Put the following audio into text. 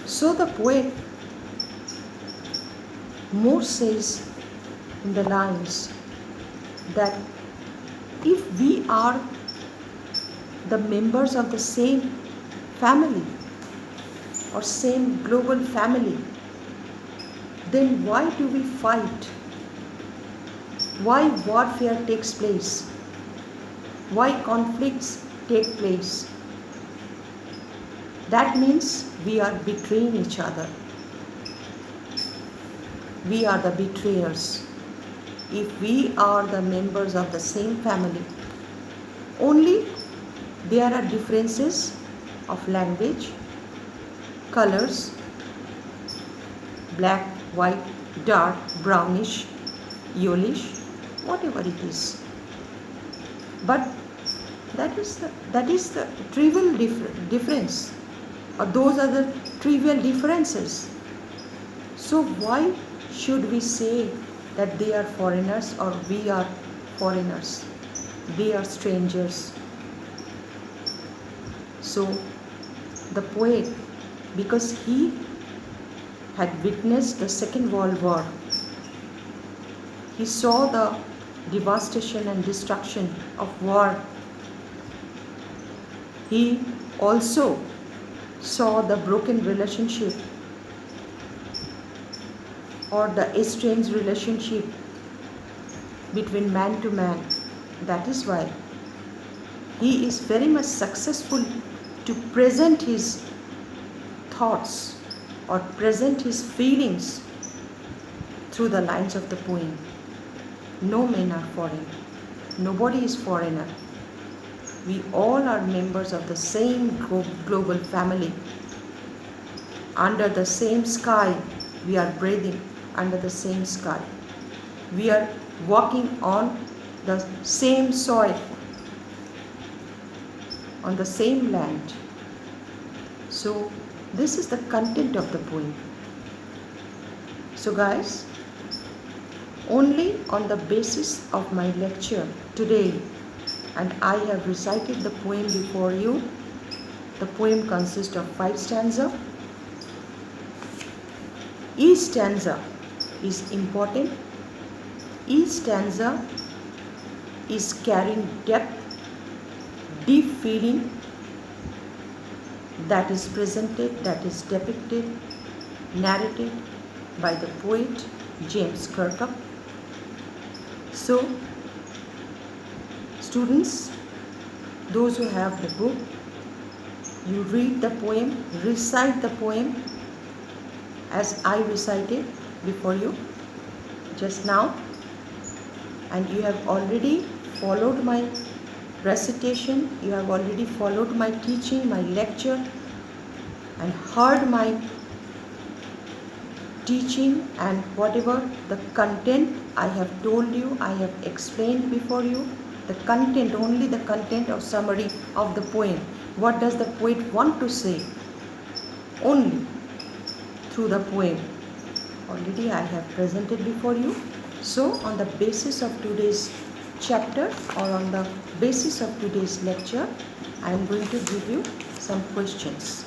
So the poet more says in the lines that if we are the members of the same family or same global family, then why do we fight? Why warfare takes place? Why conflicts take place? That means we are betraying each other. We are the betrayers. If we are the members of the same family, only there are differences of language, colors, black, white, dark, brownish, yellowish, whatever it is. But that is the trivial difference, or those are the trivial differences. So why should we say that they are foreigners or we are foreigners? They are strangers. So the poet, because he had witnessed the Second World War, he saw the devastation and destruction of war. He also saw the broken relationship or the estranged relationship between man to man. That is why he is very much successful to present his thoughts or present his feelings through the lines of the poem. No men are foreign. Nobody is foreigner. We all are members of the same global family. Under the same sky, we are breathing under the same sky. We are walking on the same soil, on the same land. So this is the content of the poem. So guys, only on the basis of my lecture today, and I have recited the poem before you. The poem consists of 5 stanzas. Each stanza is important. Each stanza is carrying depth, deep feeling that is presented, that is depicted, narrated by the poet James Kirkup. So, students, those who have the book, you read the poem, recite the poem as I recited before you just now, and you have already followed my recitation, you have already followed my teaching, my lecture, and heard my teaching, and whatever the content I have told you, I have explained before you, the content, only the content or summary of the poem. What does the poet want to say? Only through the poem. Already I have presented before you. So on the basis of today's chapter or on the basis of today's lecture, I am going to give you some questions.